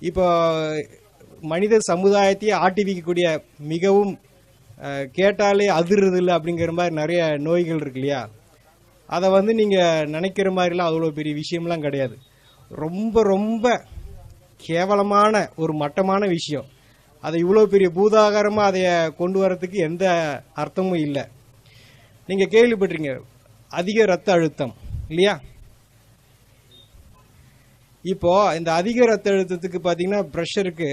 இப்போ மனித சமுதாயத்தையே ஆட்டி வைக்கக்கூடிய மிகவும் கேட்டாலே அதிர்றது இல்லை அப்படிங்கிற மாதிரி நிறைய நோய்கள் இருக்கு இல்லையா? அதை வந்து நீங்கள் நினைக்கிற மாதிரிலாம் அவ்வளோ பெரிய விஷயம்லாம் கிடையாது. ரொம்ப ரொம்ப கேவலமான ஒரு மட்டமான விஷயம். அதை இவ்வளோ பெரிய பூதாகாரமாக அதை கொண்டு வரத்துக்கு எந்த அர்த்தமும் இல்லை. நீங்கள் கேள்விப்பட்டிருங்க அதிக இரத்த அழுத்தம் இல்லையா? இப்போ இந்த அதிக இரத்த அழுத்தத்துக்கு பார்த்தீங்கன்னா ப்ரெஷருக்கு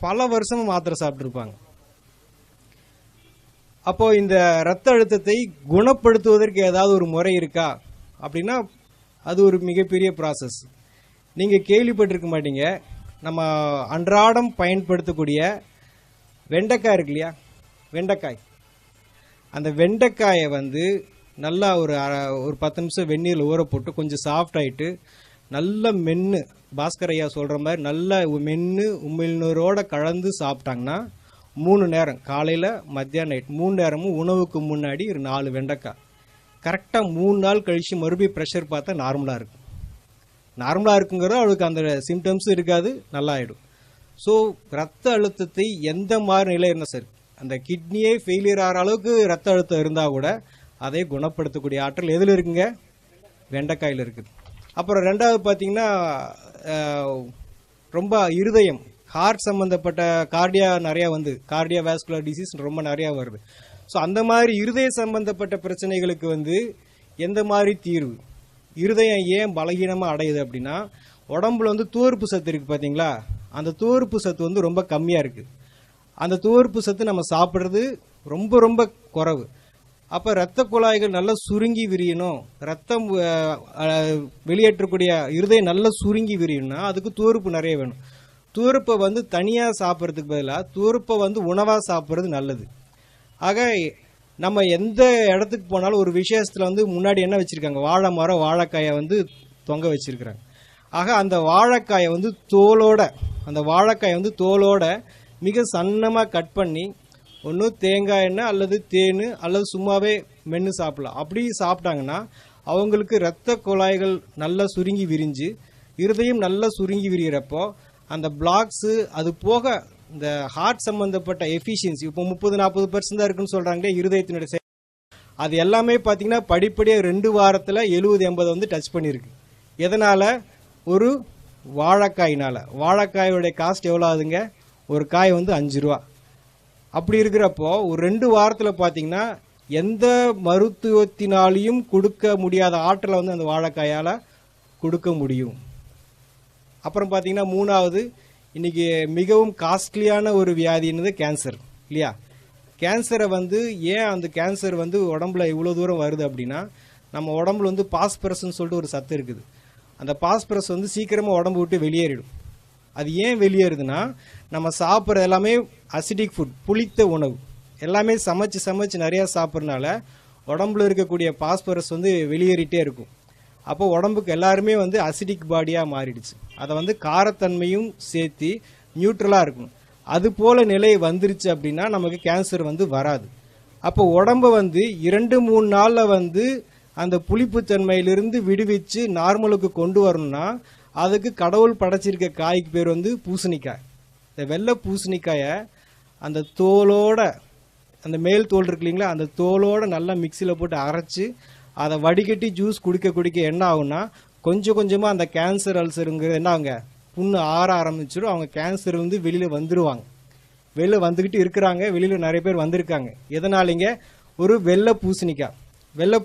பல வருஷமும் மாத்திரை சாப்பிட்ருப்பாங்க. அப்போ இந்த இரத்த அழுத்தத்தை குணப்படுத்துவதற்கு ஏதாவது ஒரு முறை இருக்கா அப்படின்னா அது ஒரு மிகப்பெரிய ப்ராசஸ். நீங்கள் கேள்விப்பட்டிருக்க மாட்டீங்க, நம்ம அன்றாடம் பயன்படுத்தக்கூடிய வெண்டைக்காய் இருக்கு இல்லையா? வெண்டைக்காய், அந்த வெண்டைக்காயை வந்து நல்லா ஒரு 10 நிமிஷம் வெந்நீரில் ஊற போட்டு கொஞ்சம் சாஃப்ட் ஆகிட்டு நல்ல மென்று, பாஸ்கர் ஐயா சொல்கிற மாதிரி நல்ல மென்று உமிழ்நீரோடு கலந்து சாப்பிட்டாங்கன்னா 3 நேரம், காலையில் மத்தியானம் நைட் 3 நேரமும் உணவுக்கு முன்னாடி ஒரு 4 வெண்டைக்காய் கரெக்டாக 3 நாள் கழித்து மறுபடியும் ப்ரெஷர் பார்த்தா நார்மலாக இருக்கும். நார்மலாக இருக்குங்கிறது அவளுக்கு அந்த சிம்டம்ஸும் இருக்காது, நல்லா ஆகிடும். ஸோ ரத்த அழுத்தத்தை எந்த மாதிரி நிலை இருந்தால் சரி, அந்த கிட்னியே ஃபெயிலியர் ஆகிற அளவுக்கு ரத்த அழுத்தம் இருந்தால் கூட அதை குணப்படுத்தக்கூடிய ஆற்றல் எதில் இருக்குங்க? வெண்டைக்காயில் இருக்குது. அப்புறம் ரெண்டாவது பார்த்தீங்கன்னா ரொம்ப இருதயம், ஹார்ட் சம்மந்தப்பட்ட கார்டியா நிறையா வந்து கார்டியா வாஸ்குலர் டிசீஸ் ரொம்ப நிறையா வருது. ஸோ அந்த மாதிரி இருதய சம்பந்தப்பட்ட பிரச்சனைகளுக்கு வந்து எந்த மாதிரி தீர்வு? இருதயம் ஏன் பலகீனமாக அடையுது அப்படின்னா உடம்புல வந்து துவர்ப்பு சத்து இருக்குது பார்த்தீங்களா? அந்த துவர்ப்பு சத்து வந்து ரொம்ப கம்மியாக இருக்குது. அந்த துவர்ப்பு சத்து நம்ம சாப்பிட்றது ரொம்ப ரொம்ப குறைவு. அப்போ இரத்த குழாய்கள் நல்லா சுருங்கி விரியணும், ரத்தம் வெளியேற்றக்கூடிய இருதயம் நல்லா சுருங்கி விரியணும்னா அதுக்கு துவர்ப்பு நிறைய வேணும். துவர்ப்பை வந்து தனியாக சாப்பிட்றதுக்கு பதிலாக துவர்ப்பை வந்து உணவாக சாப்பிட்றது நல்லது. ஆக நம்ம எந்த இடத்துக்கு போனாலும் ஒரு விசேஷத்தில் வந்து முன்னாடி என்ன வச்சுருக்காங்க? வாழை மரம், வாழைக்காயை வந்து தொங்க வச்சுருக்குறாங்க. ஆக அந்த வாழைக்காயை வந்து தோலோட மிக சன்னமாக கட் பண்ணி ஒன்று தேங்காய் எண்ணெய் அல்லது தேன் அல்லது சும்மாவே மென்று சாப்பிடலாம். அப்படி சாப்பிட்டாங்கன்னா அவங்களுக்கு இரத்த குழாய்கள் நல்லா சுருங்கி விரிஞ்சு இருதயம் நல்லா சுருங்கி விரிகிறப்போ அந்த பிளாக்ஸு, அது போக இந்த ஹார்ட் சம்மந்தப்பட்ட எஃபிஷியன்சி இப்போ 30-40% தான் இருக்குன்னு சொல்கிறாங்களே இருதயத்தினுடைய, அது எல்லாமே பார்த்தீங்கன்னா படிப்படியாக 2 வாரத்தில் 70-80 வந்து டச் பண்ணியிருக்கு. எதனால்? ஒரு வாழைக்காயினால். வாழைக்காயோடைய காஸ்ட் எவ்வளோ ஆகுதுங்க? ஒரு காய் வந்து 5 ரூபா. அப்படி இருக்கிறப்போ ஒரு 2 வாரத்தில் பார்த்தீங்கன்னா எந்த மருத்துவத்தினாலையும் கொடுக்க முடியாத ஆற்றலை வந்து அந்த வாழைக்காயால் கொடுக்க முடியும். அப்புறம் பார்த்தீங்கன்னா 3வது, இன்றைக்கி மிகவும் காஸ்ட்லியான ஒரு வியாதின்றது கேன்சர் இல்லையா? கேன்சரை வந்து ஏன் அந்த கேன்சர் வந்து உடம்புல இவ்வளோ தூரம் வருது அப்படின்னா நம்ம உடம்புல வந்து பாஸ்பரஸ்ன்னு சொல்லிட்டு ஒரு சத்து இருக்குது. அந்த பாஸ்பரஸ் வந்து சீக்கிரமாக உடம்பு விட்டு வெளியேறிடும். அது ஏன் வெளியேறுதுன்னா நம்ம சாப்பிட்ற எல்லாமே அசிடிக் ஃபுட், புளித்த உணவு எல்லாமே சமைச்சு நிறையா சாப்பிட்றதுனால உடம்புல இருக்கக்கூடிய பாஸ்பரஸ் வந்து வெளியேறிட்டே இருக்கும். அப்போ உடம்புக்கு எல்லாருமே வந்து அசிடிக் பாடியாக மாறிடுச்சு. அதை வந்து காரத்தன்மையும் சேர்த்து நியூட்ரலாக இருக்கணும். அது போல் நிலை வந்துருச்சு அப்படின்னா நமக்கு கேன்சர் வந்து வராது. அப்போ உடம்பை வந்து 2-3 நாளில் வந்து அந்த புளிப்புத்தன்மையிலிருந்து விடுவிச்சு நார்மலுக்கு கொண்டு வரணும்னா அதுக்கு கடவுள் படைச்சிருக்க காய்க்கு பேர் வந்து பூசணிக்காய். இந்த வெள்ளை பூசணிக்காயை அந்த தோலோட, அந்த மேல் தோல் இருக்கு இல்லைங்களா, அந்த தோலோட நல்லா மிக்சியில் போட்டு அரைச்சி அதை வடிகட்டி ஜூஸ் குடிக்க என்ன ஆகும்னா கொஞ்சம் கொஞ்சமாக அந்த கேன்சர் அல்சருங்கிறது என்ன ஆகுங்க, புண்ணு ஆற ஆரம்பிச்சிடும். அவங்க கேன்சர் வந்து வெளியில் வந்துடுவாங்க. வெளியில் வந்துக்கிட்டு இருக்கிறாங்க, வெளியில் நிறைய பேர் வந்திருக்காங்க. எதனாலிங்க? ஒரு வெள்ளை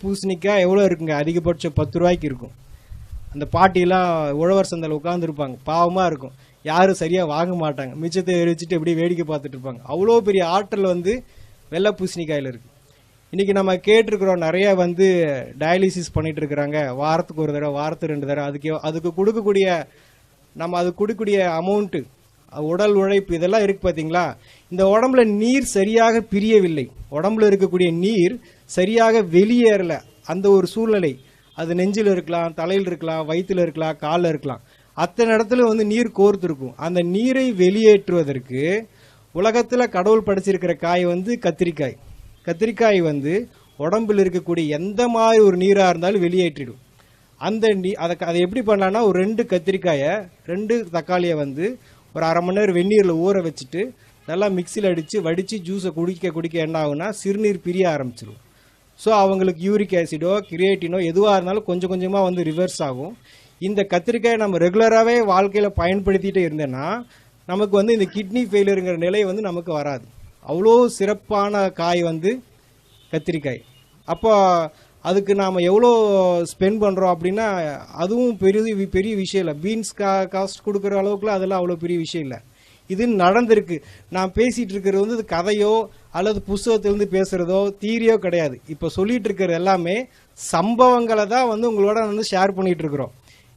பூசணிக்காய் எவ்வளோ இருக்குங்க? அதிகபட்சம் 10 ரூபாய்க்கு இருக்கும். அந்த பாட்டிலாம் உழவர் சந்தையில் உட்காந்துருப்பாங்க, பாவமாக இருக்கும், யாரும் சரியாக வாங்க மாட்டாங்க, மிச்சத்தை எரிச்சிட்டு எப்படி வேடிக்கை பார்த்துட்டு இருப்பாங்க. அவ்வளோ பெரிய ஆற்றல் வந்து வெள்ளை பூசணிக்காயில் இருக்குது. இன்றைக்கி நம்ம கேட்டிருக்கிறோம் நிறைய வந்து டயாலிசிஸ் பண்ணிகிட்டு இருக்கிறாங்க, வாரத்துக்கு 1 தடவை, வாரத்துக்கு 2 தடவை. அதுக்கு கொடுக்கக்கூடிய அமௌண்ட்டு, உடல் உழைப்பு இதெல்லாம் இருக்குது பார்த்தீங்களா? இந்த உடம்புல நீர் சரியாக பிரியவில்லை, உடம்புல இருக்கக்கூடிய நீர் சரியாக வெளியேறலை. அந்த ஒரு சூழ்நிலை, அது நெஞ்சில் இருக்கலாம், தலையில் இருக்கலாம், வயிற்றில் இருக்கலாம், காலில் இருக்கலாம், அத்தனை இடத்துல வந்து நீர் கோர்த்துருக்கும். அந்த நீரை வெளியேற்றுவதற்கு உலகத்தில் கடவுள் படைச்சிருக்கிற காய் வந்து கத்திரிக்காய். கத்திரிக்காய் வந்து உடம்பில் இருக்கக்கூடிய எந்த மாதிரி ஒரு நீராக இருந்தாலும் வெளியேற்றிடும். அதை எப்படி பண்ணலான்னா ஒரு 2 கத்திரிக்காயை 2 தக்காளியை வந்து ஒரு அரை மணி நேரம் வெந்நீரில் ஊற வச்சுட்டு நல்லா மிக்சியில் அடித்து வடித்து ஜூஸை குடிக்க என்ன ஆகுனா சிறுநீர் பிரிய ஆரம்பிச்சிடும். ஸோ அவங்களுக்கு யூரிக் ஆசிடோ கிரியேட்டினோ எதுவாக இருந்தாலும் கொஞ்சம் கொஞ்சமாக வந்து ரிவர்ஸ் ஆகும். இந்த கத்திரிக்காயை நம்ம ரெகுலராகவே வாழ்க்கையில் பயன்படுத்திகிட்டே இருந்தேன்னா நமக்கு வந்து இந்த கிட்னி ஃபெயிலியருங்கிற நிலை வந்து நமக்கு வராது. அவ்வளோ சிறப்பான காய் வந்து கத்திரிக்காய். அப்போ அதுக்கு நாம் எவ்வளோ ஸ்பெண்ட் பண்ணுறோம் அப்படின்னா அதுவும் பெரிய விஷயம் இல்லை. பீன்ஸ் காஸ்ட் கொடுக்குற அளவுக்குலாம் அதெல்லாம் அவ்வளோ பெரிய விஷயம் இல்லை. இது நடந்திருக்கு. நான் பேசிகிட்டு இருக்கிறது வந்து கதையோ அல்லது புஸ்தகத்திலேருந்து பேசுகிறதோ தீரியோ கிடையாது. இப்போ சொல்லிகிட்டு இருக்கிறது எல்லாமே சம்பவங்களை தான் வந்து உங்களோட வந்து ஷேர் பண்ணிகிட்டு இருக்கிறோம்.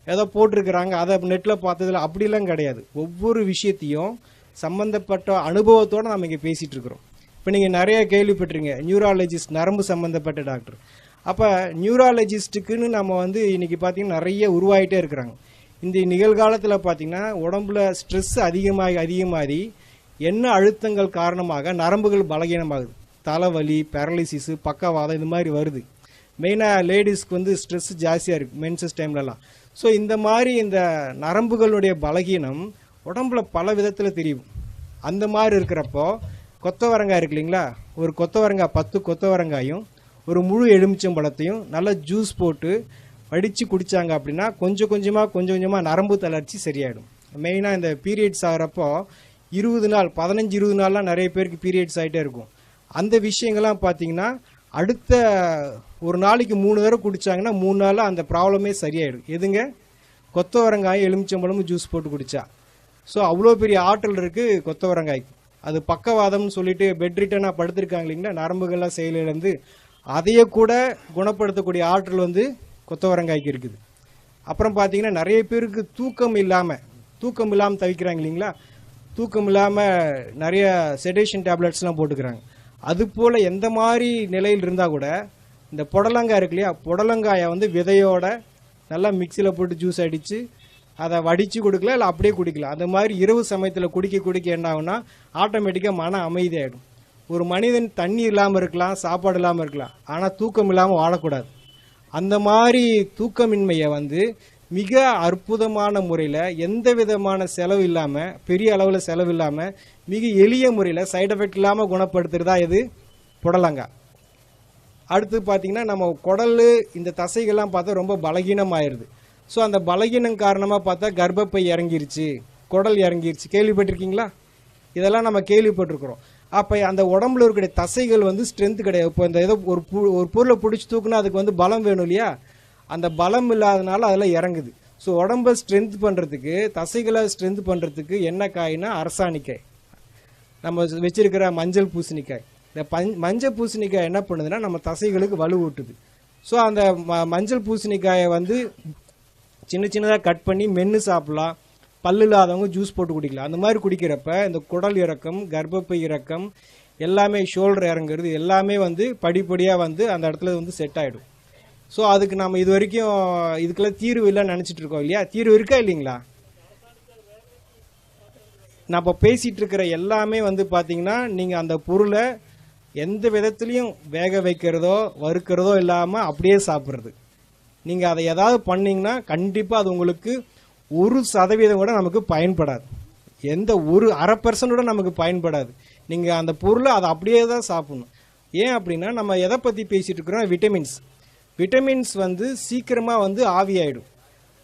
ஏதோ போட்டிருக்கிறாங்க அதை நெட்டில் பார்த்ததில்ல அப்படிலாம் கிடையாது. ஒவ்வொரு விஷயத்தையும் சம்மந்தப்பட்ட அனுபவத்தோடு நம்ம இங்கே பேசிகிட்டு இருக்கிறோம். இப்போ நீங்கள் நிறைய கேள்விப்பட்டிருங்க நியூராலஜிஸ்ட், நரம்பு சம்மந்தப்பட்ட டாக்டர். அப்போ நியூராலஜிஸ்ட்டுக்குன்னு நம்ம வந்து இன்றைக்கி பார்த்திங்கன்னா நிறைய உருவாகிட்டே இருக்கிறாங்க. இந்த நிகழ்காலத்தில் பார்த்திங்கன்னா உடம்புல ஸ்ட்ரெஸ் அதிகமாகி என்ன அழுத்தங்கள் காரணமாக நரம்புகள் பலகீனமாகுது. தலைவலி, பேரலிசிஸு, பக்கவாதம் இந்த மாதிரி வருது. மெயினாக லேடிஸ்க்கு வந்து ஸ்ட்ரெஸ் ஜாஸ்தியாக இருக்குது மென்சஸ் டைம்லலாம். ஸோ இந்த மாதிரி இந்த நரம்புகளுடைய பலகீனம் உடம்புல பல விதத்தில் தெரியும். அந்த மாதிரி இருக்கிறப்போ கொத்தவரங்காய் இருக்கு இல்லைங்களா, ஒரு கொத்தவரங்காய் 10 கொத்தவரங்காயும் ஒரு முழு எலுமிச்சம்பழத்தையும் நல்லா ஜூஸ் போட்டு வடித்து குடித்தாங்க அப்படின்னா கொஞ்சம் கொஞ்சமாக நரம்பு தளர்ச்சி சரியாயிடும். மெயினாக இந்த பீரியட்ஸ் ஆகிறப்போ 20 நாள் 15-20 நாள்லாம் நிறைய பேருக்கு பீரியட்ஸ் ஆகிட்டே இருக்கும். அந்த விஷயங்கள்லாம் பார்த்தீங்கன்னா அடுத்த ஒரு நாளைக்கு 3 தடவை குடித்தாங்கன்னா 3 நாளில் அந்த ப்ராப்ளமே சரியாயிடும். எதுங்க? கொத்தவரங்காய் எலுமிச்சம்பழமும் ஜூஸ் போட்டு குடித்தா. ஸோ அவ்வளோ பெரிய ஆற்றல் இருக்குது கொத்தவரங்காய்க்கு. அது பக்கவாதம்னு சொல்லிட்டு பெட் ரிட்டனாக படுத்திருக்காங்க இல்லைங்களா, நரம்புகள்லாம் செயலிழந்து அதையே கூட குணப்படுத்தக்கூடிய ஆற்றல் வந்து கொத்தவரங்காய்க்கு இருக்குது. அப்புறம் பார்த்தீங்கன்னா நிறைய பேருக்கு தூக்கம் இல்லாமல் தவிக்கிறாங்க இல்லைங்களா, தூக்கம் இல்லாமல் நிறைய செடேஷன் டேப்லெட்ஸ்லாம் போட்டுக்கிறாங்க. அதுபோல் எந்த மாதிரி நிலையில் இருந்தால் கூட இந்த புடலங்காய் இருக்கு இல்லையா, புடலங்காயை வந்து விதையோட நல்லா மிக்சியில் போட்டு ஜூஸ் அடித்து அதை வடித்து கொடுக்கலாம், இல்லை அப்படியே குடிக்கலாம். அந்த மாதிரி இரவு சமயத்தில் குடிக்க என்ன ஆகுனா ஆட்டோமேட்டிக்காக மன அமைதியாகிடும். ஒரு மனிதன் தண்ணி இல்லாமல் இருக்கலாம், சாப்பாடு இல்லாமல் இருக்கலாம், ஆனால் தூக்கம் இல்லாமல் வாழக்கூடாது. அந்த மாதிரி தூக்கமின்மையை வந்து மிக அற்புதமான முறையில் எந்த விதமான செலவு இல்லாமல், பெரிய அளவில் செலவு இல்லாமல், மிக எளிய முறையில் சைடு எஃபெக்ட் இல்லாமல் குணப்படுத்துறதா இது புடலங்காய். அடுத்து பார்த்திங்கன்னா நம்ம குடல் இந்த தசைகள்லாம் பார்த்தா ரொம்ப பலகீனமாயிருது. ஸோ அந்த பலகீனம் காரணமாக பார்த்தா கர்ப்பப்பை இறங்கிருச்சு, குடல் இறங்கிருச்சு, கேள்விப்பட்டிருக்கீங்களா? இதெல்லாம் நம்ம கேள்விப்பட்டிருக்கிறோம். அப்போ அந்த உடம்புல இருக்கிற தசைகள் வந்து ஸ்ட்ரென்த் கிடையாது. இப்போ இந்த ஏதோ ஒரு பொருளை பிடிச்சி தூக்குனா அதுக்கு வந்து பலம் வேணும் இல்லையா, அந்த பலம் இல்லாதனால அதெல்லாம் இறங்குது. ஸோ உடம்பை ஸ்ட்ரென்த் பண்ணுறதுக்கு, தசைகளை ஸ்ட்ரென்த் பண்ணுறதுக்கு என்ன காய்னா அரசாணிக்காய், நம்ம வச்சிருக்கிற மஞ்சள் பூசணிக்காய். இந்த மஞ்சள் பூசணிக்காய் என்ன பண்ணுதுன்னா நம்ம தசைகளுக்கு வலு ஊட்டுது. ஸோ அந்த மஞ்சள் பூசணிக்காயை வந்து சின்னதாக கட் பண்ணி மென்று சாப்பிட்லாம். பல்லு இல்லாதவங்க ஜூஸ் போட்டு குடிக்கலாம். அந்த மாதிரி குடிக்கிறப்ப இந்த குடல் இறக்கம், கர்ப்பப்பை இறக்கம் எல்லாமே, ஷோல்டர் இறங்குறது எல்லாமே வந்து படிப்படியாக வந்து அந்த இடத்துல வந்து செட் ஆகிடும். ஸோ அதுக்கு நம்ம இது வரைக்கும் இதுக்கெல்லாம் தீர்வு இல்லைன்னு நினச்சிட்டு இருக்கோம் இல்லையா, தீர்வு இருக்கா இல்லைங்களா? நம்ம பேசிகிட்டு இருக்கிற எல்லாமே வந்து பார்த்தீங்கன்னா நீங்கள் அந்த பொருளை எந்த விதத்துலையும் வேக வைக்கிறதோ வறுக்கிறதோ இல்லாமல் அப்படியே சாப்பிட்றது. நீங்கள் அதை ஏதாவது பண்ணிங்கன்னா கண்டிப்பாக அது உங்களுக்கு 1% கூட நமக்கு பயன்படாது. எந்த ஒரு 0.5% கூட நமக்கு பயன்படாது. நீங்கள் அந்த பொருளை அதை அப்படியே தான் சாப்பிடணும். ஏன் அப்படின்னா நம்ம எதை பற்றி பேசிகிட்டு இருக்கிறோம், விட்டமின்ஸ் வந்து சீக்கிரமாக வந்து ஆவியாயிடும்.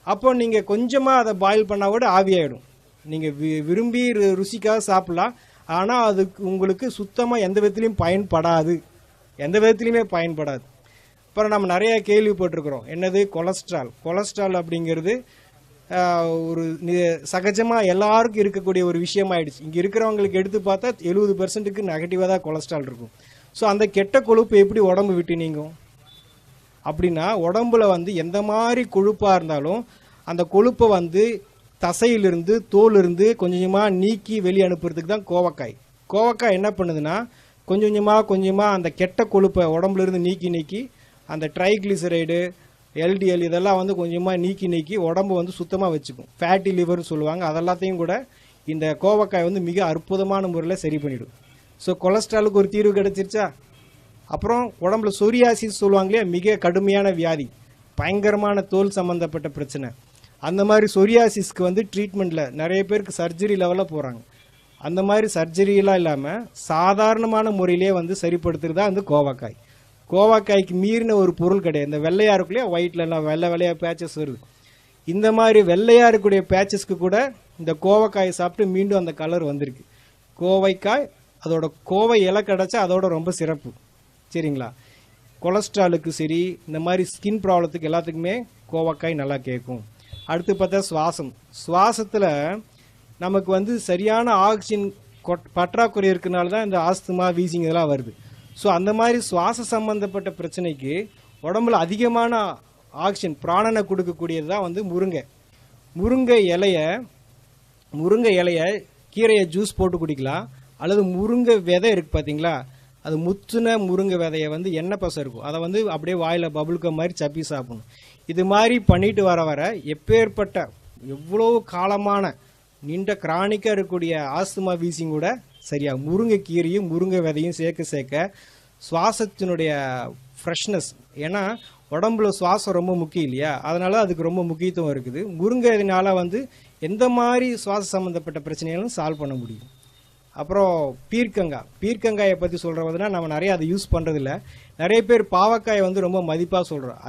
அப்போ நீங்கள் கொஞ்சமாக அதை பாயில் பண்ணால் கூட ஆவியாயிடும். நீங்கள் விரும்பி ருசிக்காக சாப்பிட்லாம், ஆனால் அதுக்கு உங்களுக்கு சுத்தமாக எந்த விதத்துலையும் பயன்படாது. அப்புறம் நம்ம நிறைய கேள்விப்பட்டிருக்கிறோம், என்னது கொலஸ்ட்ரால் அப்படிங்கிறது ஒரு சகஜமாக எல்லாருக்கும் இருக்கக்கூடிய ஒரு விஷயமாயிடுச்சு. இங்கே இருக்கிறவங்களுக்கு எடுத்து பார்த்தா 70% நெகட்டிவாக தான் கொலஸ்ட்ரால் இருக்கும். ஸோ அந்த கெட்ட கொழுப்பு எப்படி உடம்பு விட்டு நீங்கும் அப்படின்னா, உடம்புல வந்து எந்த மாதிரி கொழுப்பாக இருந்தாலும் அந்த கொழுப்பை வந்து தசையிலிருந்து தோலிருந்து கொஞ்சமாக நீக்கி வெளியே அனுப்புறதுக்கு தான் கோவக்காய் என்ன பண்ணுதுன்னா கொஞ்சமாக அந்த கெட்ட கொழுப்பை உடம்புலேருந்து நீக்கி அந்த ட்ரைக்ளிசரைடு, எல்டிஎல் இதெல்லாம் வந்து கொஞ்சமாக நீக்கி உடம்பு வந்து சுத்தமாக வச்சுக்கும். ஃபேட்டி லிவர்னு சொல்லுவாங்க. அதெல்லாத்தையும் கூட இந்த கோவக்காய் வந்து மிக அற்புதமான முறையில் சரி பண்ணிவிடும். ஸோ கொலஸ்ட்ராலுக்கு ஒரு தீர்வு கிடைச்சிருச்சா. அப்புறம் உடம்புல சொரியாசிஸ் சொல்லுவாங்க இல்லையா, மிக கடுமையான வியாதி, பயங்கரமான தோல் சம்மந்தப்பட்ட பிரச்சனை. அந்த மாதிரி சொரியாசிஸ்க்கு வந்து ட்ரீட்மெண்ட்டில் நிறைய பேருக்கு சர்ஜரி லெவலில் போகிறாங்க. அந்த மாதிரி சர்ஜரியெலாம் இல்லாமல் சாதாரணமான முறையிலே வந்து சரிப்படுத்துறது தான் வந்து கோவக்காய். கோவக்காய்க்கு மீறின ஒரு பொருள் கிடையாது. இந்த வெள்ளையாக இருக்குல்லையா, ஒயிட்லலாம் வெள்ளையாக பேச்சஸ் வருது. இந்த மாதிரி வெள்ளையாக இருக்கக்கூடிய பேச்சஸ்க்கு கூட இந்த கோவக்காயை சாப்பிட்டு மீண்டும் அந்த கலர் வந்திருக்கு. கோவைக்காய் அதோட கோவை இலை கிடச்சா அதோட ரொம்ப சிறப்பு. சரிங்களா? கொலஸ்ட்ராலுக்கு சரி, இந்த மாதிரி ஸ்கின் ப்ராப்ளத்துக்கு எல்லாத்துக்குமே கோவக்காய் நல்லா கேட்கும். அடுத்து பார்த்தா சுவாசத்தில் நமக்கு வந்து சரியான ஆக்சிஜன் பற்றாக்குறை இருக்கிறனால தான் இந்த ஆஸ்துமா, வீசிங் இதெல்லாம் வருது. ஸோ அந்த மாதிரி சுவாச சம்பந்தப்பட்ட பிரச்சனைக்கு உடம்புல அதிகமான ஆக்சிஜன் பிராணனை கொடுக்கக்கூடியது தான் வந்து முருங்கை இலையை கீரையை ஜூஸ் போட்டு குடிக்கலாம். அல்லது முருங்கை விதை இருக்குது பார்த்தீங்களா, அது முத்துன முருங்கை விதையை வந்து எண்ணெய் பசை இருக்கும், அதை வந்து அப்படியே வாயில் பபுள்க மாதிரி சப்பி சாப்பிடணும். இது மாதிரி பண்ணிட்டு வர எப்பேற்பட்ட எவ்வளோ காலமான நீண்ட கிரானிக்காக இருக்கக்கூடிய ஆஸ்துமா, வீசிங் கூட சரியாக முருங்கை கீரையும் முருங்கை விதையும் சேர்க்க சுவாசத்தினுடைய ஃப்ரெஷ்னஸ், ஏன்னா உடம்புல சுவாசம் ரொம்ப முக்கியம் இல்லையா, அதனால அதுக்கு ரொம்ப முக்கியத்துவம் இருக்குது. முருங்கைனால வந்து எந்த மாதிரி சுவாச சம்மந்தப்பட்ட பிரச்சனைகளும் சால்வ் பண்ண முடியும். அப்புறம் பீர்க்கங்காயை பற்றி சொல்கிறதுனா நம்ம நிறைய அதை யூஸ் பண்ணுறதில்ல. நிறைய பேர் பாவக்காயை வந்து ரொம்ப மதிப்பாக சொல்கிறோம்.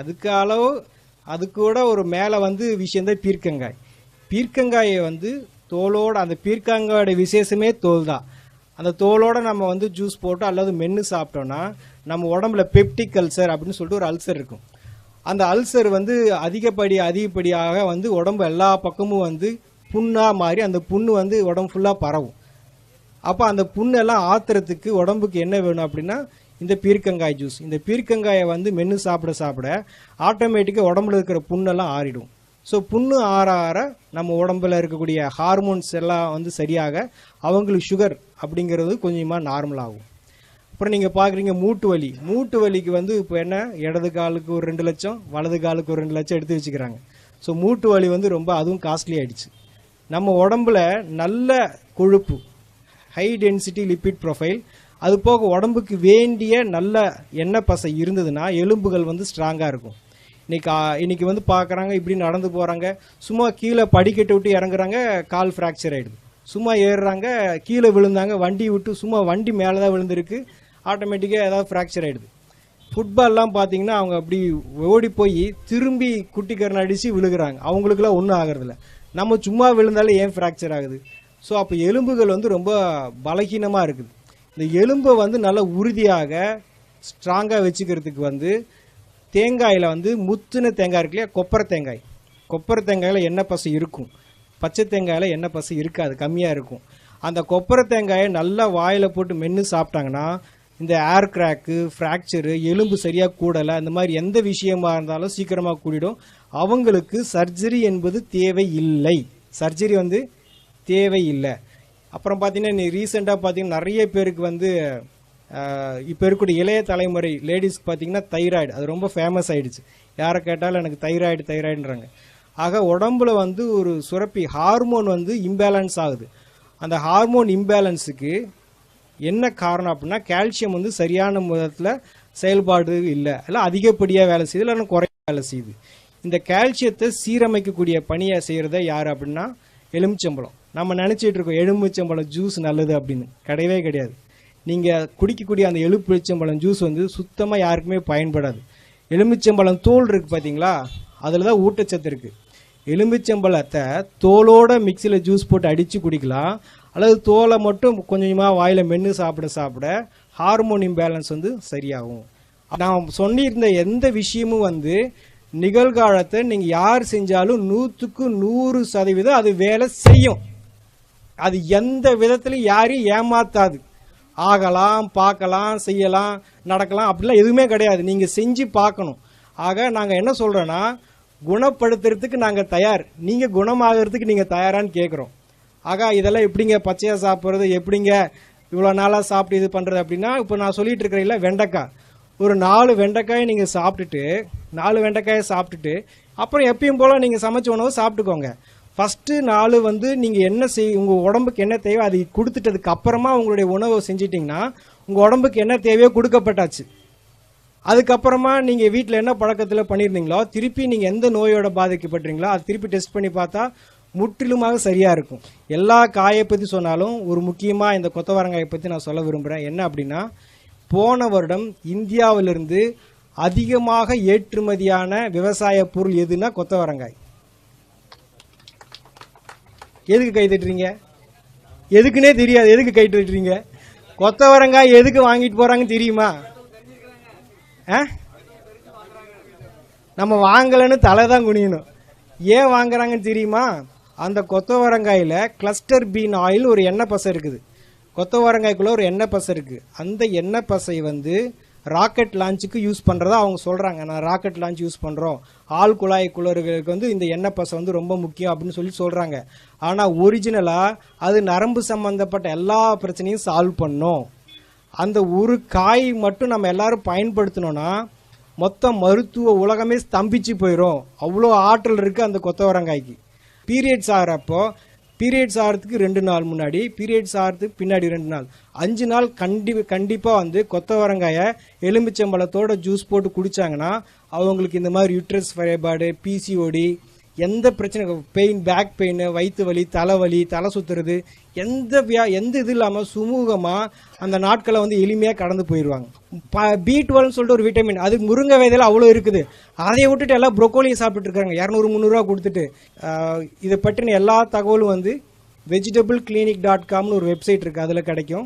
அது கூட ஒரு மேலே வந்து விஷயந்தான் பீர்க்கங்காயை வந்து தோலோட, அந்த பீர்க்கங்காயோட விசேஷமே தோல் தான். அந்த தோலோட நம்ம வந்து ஜூஸ் போட்டு அல்லது மென்று சாப்பிட்டோம்னா நம்ம உடம்புல பெப்டிக் அல்சர் அப்படின்னு சொல்லிட்டு ஒரு அல்சர் இருக்கும். அந்த அல்சர் வந்து அதிகப்படியாக வந்து உடம்பு எல்லா பக்கமும் வந்து புண்ணாக மாறி அந்த புண்ணு வந்து உடம்பு ஃபுல்லாக பரவும். அப்போ அந்த புண்ணெல்லாம் ஆத்துறதுக்கு உடம்புக்கு என்ன வேணும் அப்படின்னா இந்த பீர்க்கங்காய் ஜூஸ். இந்த பீர்க்கங்காயை வந்து மென்று சாப்பிட ஆட்டோமேட்டிக்காக உடம்புல இருக்கிற புண்ணெல்லாம் ஆறிடும். ஸோ புண்ணு ஆற நம்ம உடம்புல இருக்கக்கூடிய ஹார்மோன்ஸ் எல்லாம் வந்து சரியாக அவங்களுக்கு சுகர் அப்படிங்கிறது கொஞ்சமாக நார்மல் ஆகும். அப்புறம் நீங்கள் பார்க்குறீங்க மூட்டு வலிக்கு வந்து இப்போ என்ன, இடது காலுக்கு ஒரு 2 லட்சம், வலது காலுக்கு ஒரு 2 லட்சம் எடுத்து வச்சுக்கிறாங்க. ஸோ மூட்டு வலி வந்து ரொம்ப அதுவும் காஸ்ட்லி ஆகிடுச்சு. நம்ம உடம்புல நல்ல கொழுப்பு, ஹை டென்சிட்டி லிப்பிட் ப்ரொஃபைல், அது போக உடம்புக்கு வேண்டிய நல்ல எண்ணெய் பசை இருந்ததுன்னா எலும்புகள் வந்து ஸ்ட்ராங்காக இருக்கும். இன்னைக்கு வந்து பார்க்குறாங்க, இப்படி நடந்து போகிறாங்க, சும்மா கீழே படிக்கட்டு விட்டு இறங்குறாங்க, கால் ஃப்ராக்சர் ஆகிடுது. சும்மா ஏறுறாங்க, கீழே விழுந்தாங்க, வண்டி மேலே தான் விழுந்திருக்கு, ஆட்டோமேட்டிக்காக ஏதாவது ஃப்ராக்சர் ஆகிடுது. ஃபுட்பால்லாம் பார்த்தீங்கன்னா அவங்க அப்படி ஓடி போய் திரும்பி குட்டிக்கரணை அடித்து விழுகிறாங்க, அவங்களுக்குலாம் ஒன்றும் ஆகிறதில்ல. நம்ம சும்மா விழுந்தாலும் ஏன் ஃப்ராக்சர் ஆகுது? ஸோ அப்போ எலும்புகள் வந்து ரொம்ப பலகீனமாக இருக்குது. இந்த எலும்பை வந்து நல்லா உறுதியாக ஸ்ட்ராங்காக வச்சுக்கிறதுக்கு வந்து தேங்காயில் வந்து முத்துன தேங்காய் இருக்கு இல்லையா, கொப்பரை தேங்காயில் எண்ணெய் பசை இருக்கும், பச்சை தேங்காயில் எண்ணெய் பசை இருக்காது, கம்மியாக இருக்கும். அந்த கொப்பரை தேங்காயை நல்லா வாயில் போட்டு மென்று சாப்பிட்டாங்கன்னா இந்த ஏர் கிராக்கு, ஃப்ராக்சரு, எலும்பு சரியாக கூடலை, இந்த மாதிரி எந்த விஷயமா இருந்தாலும் சீக்கிரமாக கூடிடும். அவங்களுக்கு சர்ஜரி என்பது தேவையில்லை. அப்புறம் பார்த்தீங்கன்னா ரீசெண்டாக பார்த்தீங்கன்னா நிறைய பேருக்கு வந்து இப்போ இருக்கக்கூடிய இளைய தலைமுறை லேடிஸ்க்கு பார்த்தீங்கன்னா தைராய்டு, அது ரொம்ப ஃபேமஸ் ஆகிடுச்சு. யாரை கேட்டாலும் எனக்கு தைராய்டுன்றாங்க. ஆக உடம்புல வந்து ஒரு சுரப்பி ஹார்மோன் வந்து இம்பேலன்ஸ் ஆகுது. அந்த ஹார்மோன் இம்பேலன்ஸுக்கு என்ன காரணம் அப்படின்னா கால்சியம் வந்து சரியான விதத்தில் செயல்பாடு இல்லை அதிகப்படியாக வேலை செய்யுது, இல்லைன்னா குறைய வேலை செய்யுது. இந்த கால்சியத்தை சீரமைக்கக்கூடிய பணியை செய்கிறத யார் அப்படின்னா எலுமிச்சம்பழம். நம்ம நினச்சிட்டு இருக்கோம் எலுமிச்சம்பழம் ஜூஸ் நல்லது அப்படின்னு, கிடையவே கிடையாது. நீங்கள் குடிக்கக்கூடிய அந்த எலுமிச்சம்பழம் ஜூஸ் வந்து சுத்தமாக யாருக்குமே பயன்படாது. எலுமிச்சம்பழம் தோல் இருக்குது பார்த்தீங்களா, அதில் தான் ஊட்டச்சத்து இருக்குது. எலுமிச்சம்பழத்தை தோலோட மிக்சியில் ஜூஸ் போட்டு அடித்து குடிக்கலாம், அல்லது தோலை மட்டும் கொஞ்சமாக வாயில் மென்று சாப்பிட ஹார்மோன் இம்பேலன்ஸ் வந்து சரியாகும். நான் சொல்லியிருந்த எந்த விஷயமும் வந்து நிகழ்காலத்தை நீங்கள் யார் செஞ்சாலும் 100க்கு 100% அது வேலை செய்யும். அது எந்த விதத்துலையும் யாரையும் ஏமாத்தாது. ஆகலாம், பார்க்கலாம், செய்யலாம், நடக்கலாம், அப்படிலாம் எதுவுமே கிடையாது. நீங்கள் செஞ்சு பார்க்கணும். ஆக நாங்கள் என்ன சொல்கிறோன்னா, குணப்படுத்துறதுக்கு நாங்கள் தயார், நீங்கள் குணமாகறதுக்கு நீங்கள் தயாரான்னு கேட்குறோம். ஆக இதெல்லாம் எப்படிங்க பச்சையாக சாப்பிட்றது, எப்படிங்க இவ்வளோ நாளாக சாப்பிட்டு இது பண்ணுறது அப்படின்னா, இப்போ நான் சொல்லிட்டு இருக்கிறேன்ல வெண்டைக்காய், ஒரு 4 வெண்டைக்காயை நீங்கள் சாப்பிட்டுட்டு 4 வெண்டைக்காயை சாப்பிட்டுட்டு அப்புறம் எப்பயும் போல் நீங்கள் சமைச்ச உணவு சாப்பிட்டுக்கோங்க. ஃபஸ்ட்டு 4 வந்து நீங்கள் என்ன உங்கள் உடம்புக்கு என்ன தேவையோ அதை கொடுத்துட்டதுக்கு அப்புறமா உங்களுடைய உணவை செஞ்சிட்டிங்கன்னா உங்கள் உடம்புக்கு என்ன தேவையோ கொடுக்கப்பட்டாச்சு. அதுக்கப்புறமா நீங்கள் வீட்டில் என்ன பழக்கத்தில் பண்ணியிருந்தீங்களோ திருப்பி நீங்கள் எந்த நோயோட பாதிக்கப்பட்டீங்களோ அது திருப்பி டெஸ்ட் பண்ணி பார்த்தா முற்றிலுமாக சரியாக இருக்கும். எல்லா காயை பற்றி சொன்னாலும் ஒரு முக்கியமாக இந்த கொத்தவரங்காயை பற்றி நான் சொல்ல விரும்புகிறேன். என்ன அப்படின்னா, போன வருடம் இந்தியாவிலிருந்து அதிகமாக ஏற்றுமதியான விவசாய பொருள் எதுனா கொத்தவரங்காய். எதுக்கு கை தட்டுறீங்க? எதுக்குன்னே தெரியாது, எதுக்கு கை தட்டுறீங்க? கொத்தவரங்காய் எதுக்கு வாங்கிட்டு போகிறாங்கன்னு தெரியுமா? நம்ம வாங்கலைன்னு தலை தான் குனியணும். ஏன் வாங்குறாங்கன்னு தெரியுமா? அந்த கொத்தவரங்காயில் கிளஸ்டர் பீன் ஆயில் ஒரு எண்ணெய் பசை இருக்குது. கொத்தவரங்காய்க்குள்ளே ஒரு எண்ணெய் பசை இருக்குது. அந்த எண்ணெய் பசை ராக்கெட் லான்ச்சுக்கு யூஸ் பண்ணுறதா அவங்க சொல்கிறாங்க. நான் ராக்கெட் லான்ச் யூஸ் பண்ணுறோம், ஆள் குழாய் குளறுகளுக்கு இந்த எண்ணெய் பசை ரொம்ப முக்கியம் அப்படின்னு சொல்லி சொல்கிறாங்க. ஆனால் ஒரிஜினலாக அது நரம்பு சம்மந்தப்பட்ட எல்லா பிரச்சனையும் சால்வ் பண்ணும். அந்த ஒரு காய் மட்டும் நம்ம எல்லாரும் பயன்படுத்தினோன்னா மொத்த மருத்துவ உலகமே ஸ்தம்பிச்சு போயிடும். அவ்வளோ ஆற்றல் இருக்குது அந்த கொத்தவரங்காய்க்கு. பீரியட்ஸ் ஆகிறப்போ, பீரியட்ஸ் ஆகிறதுக்கு 2 நாள் முன்னாடி, பீரியட்ஸ் ஆகிறதுக்கு பின்னாடி 2 நாள், 5 நாள் கண்டிப்பாக கொத்தவரங்காயை எலுமிச்சம்பழத்தோட ஜூஸ் போட்டு குடித்தாங்கன்னா அவங்களுக்கு இந்த மாதிரி யூட்ரஸ் ஃபைபாய்டு, பிசிஓடி, எந்த பிரச்சனை, பெயின், பேக் பெயின், வயிற்று வலி, தலைவலி, தலை சுற்றுறது, எந்த இது இல்லாமல் சுமூகமாக அந்த நாட்களை எளிமையாக கடந்து போயிடுவாங்க. B12 சொல்லிட்டு ஒரு விட்டமின், அது முருங்கை விதையில அவ்வளோ இருக்குது. அதை விட்டுட்டு எல்லாம் ப்ரொக்கோலியை சாப்பிட்டு இருக்காங்க 200-300 கொடுத்துட்டு. இதை பற்றின எல்லா தகவலும் vegetableclinic.comனு ஒரு வெப்சைட் இருக்குது, அதில் கிடைக்கும்.